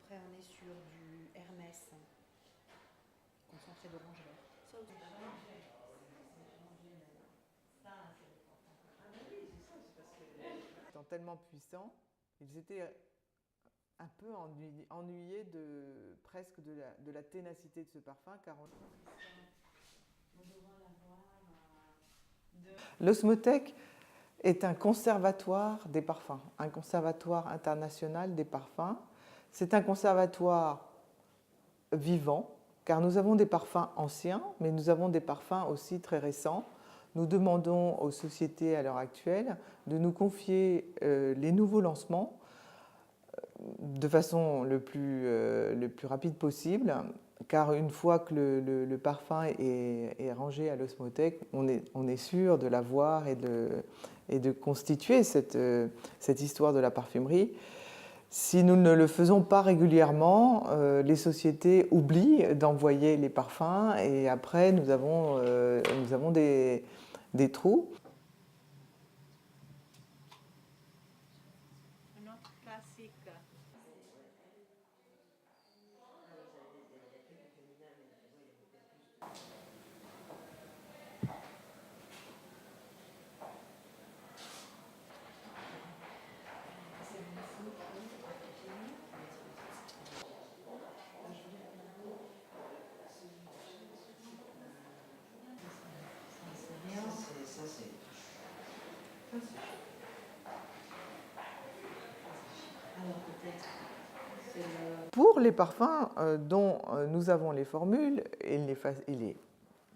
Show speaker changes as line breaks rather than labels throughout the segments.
Après, on est sur du Hermès, concentré d'orange verte. Ça aussi.
Étant tellement puissants, ils étaient un peu ennuyés presque de la ténacité de ce parfum, car l'Osmothèque est un conservatoire des parfums, un conservatoire international des parfums. C'est un conservatoire vivant, car nous avons des parfums anciens, mais nous avons des parfums aussi très récents. Nous demandons aux sociétés à l'heure actuelle de nous confier les nouveaux lancements de façon le plus rapide possible, car une fois que le parfum est rangé à l'Osmothèque, on est sûr de l'avoir et de constituer cette histoire de la parfumerie. Si nous ne le faisons pas régulièrement, les sociétés oublient d'envoyer les parfums et après nous avons des trous.
Un autre classique.
Pour les parfums dont nous avons les formules, il est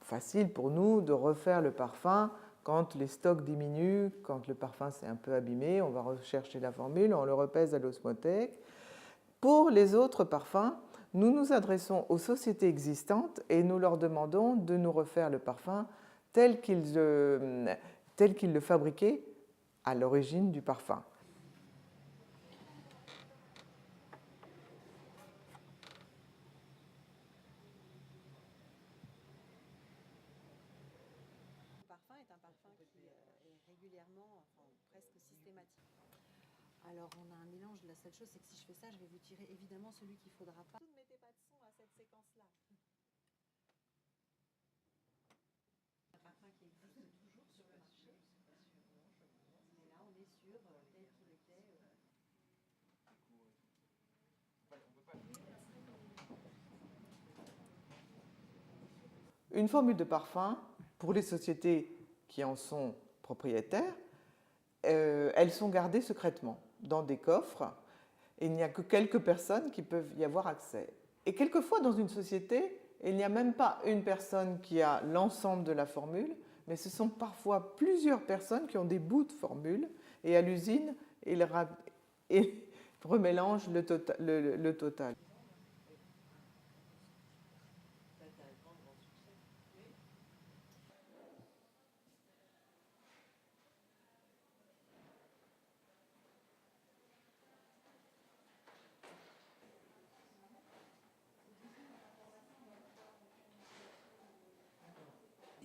facile pour nous de refaire le parfum quand les stocks diminuent, quand le parfum s'est un peu abîmé, on va rechercher la formule, on le repèse à l'osmothèque. Pour les autres parfums, nous nous adressons aux sociétés existantes et nous leur demandons de nous refaire le parfum tel qu'ils le fabriquaient à l'origine du parfum.
Le parfum est un parfum qui est régulièrement, enfin presque systématique. Alors on a un mélange, la seule chose c'est que si je fais ça, je vais vous tirer évidemment celui qu'il ne faudra pas. Ne mettez pas de son à cette séquence-là. Un parfum qui existe toujours sur le marché. Mais là on est sur tel qu'il était.
Une formule de parfum, pour les sociétés qui en sont propriétaires, elles sont gardées secrètement dans des coffres et il n'y a que quelques personnes qui peuvent y avoir accès. Et quelquefois, dans une société, il n'y a même pas une personne qui a l'ensemble de la formule, mais ce sont parfois plusieurs personnes qui ont des bouts de formule et à l'usine, ils remélangent le total.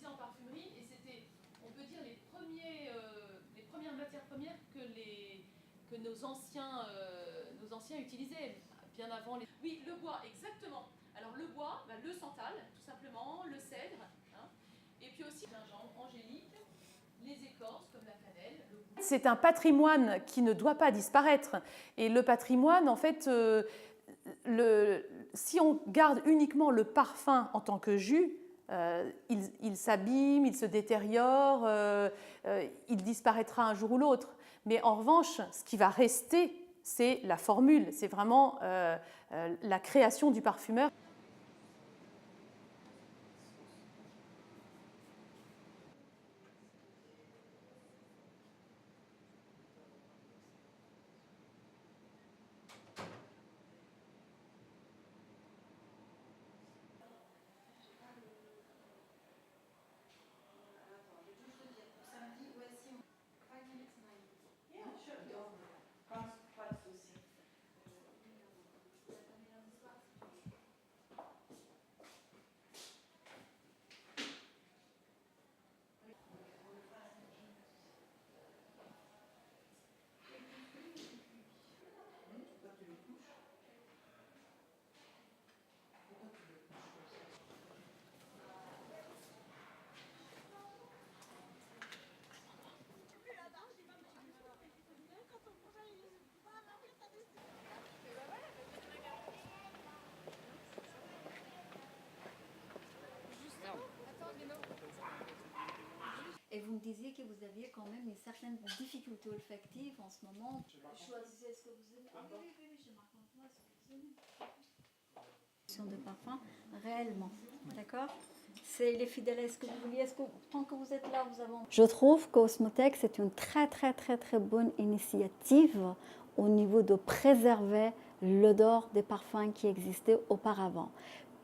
En parfumerie et c'était, on peut dire, les premières matières premières que nos anciens utilisaient, bien avant les... Oui, le bois, exactement. Alors le bois, le santal, tout simplement, le cèdre, hein, et puis aussi le gingembre, angélique, les écorces comme la cannelle. C'est un patrimoine qui ne doit pas disparaître. Et le patrimoine, en fait, si on garde uniquement le parfum en tant que jus, il s'abîme, il se détériore, il disparaîtra un jour ou l'autre. Mais en revanche, ce qui va rester, c'est la formule, c'est vraiment la création du parfumeur.
me disiez que vous aviez quand même une certaine difficulté olfactive en ce moment. Choisissez ce que vous aimez. Ah oui, oui, oui, je marque en toi ce que vous aimez. De parfum, réellement, d'accord? C'est les fidèles, est-ce que vous vouliez, tant que vous êtes là, vous avez... Je trouve qu'Osmotec, c'est une très bonne initiative au niveau de préserver l'odeur des parfums qui existaient auparavant.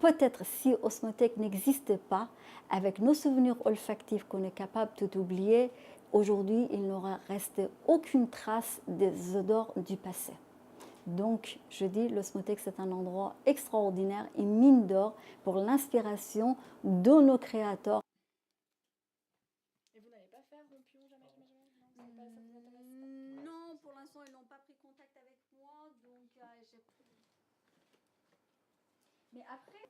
Peut-être si Osmotec n'existait pas, avec nos souvenirs olfactifs qu'on est capable d'oublier, aujourd'hui, il n'aura resté aucune trace des odeurs du passé. Donc, je dis, l'Osmotec, c'est un endroit extraordinaire, une mine d'or pour l'inspiration de nos créateurs.
Et vous n'avez pas fait Rompion, jamais, non, ça vous intéresse?
Non, pour l'instant, ils n'ont pas pris contact avec moi, donc j'ai... Mais après...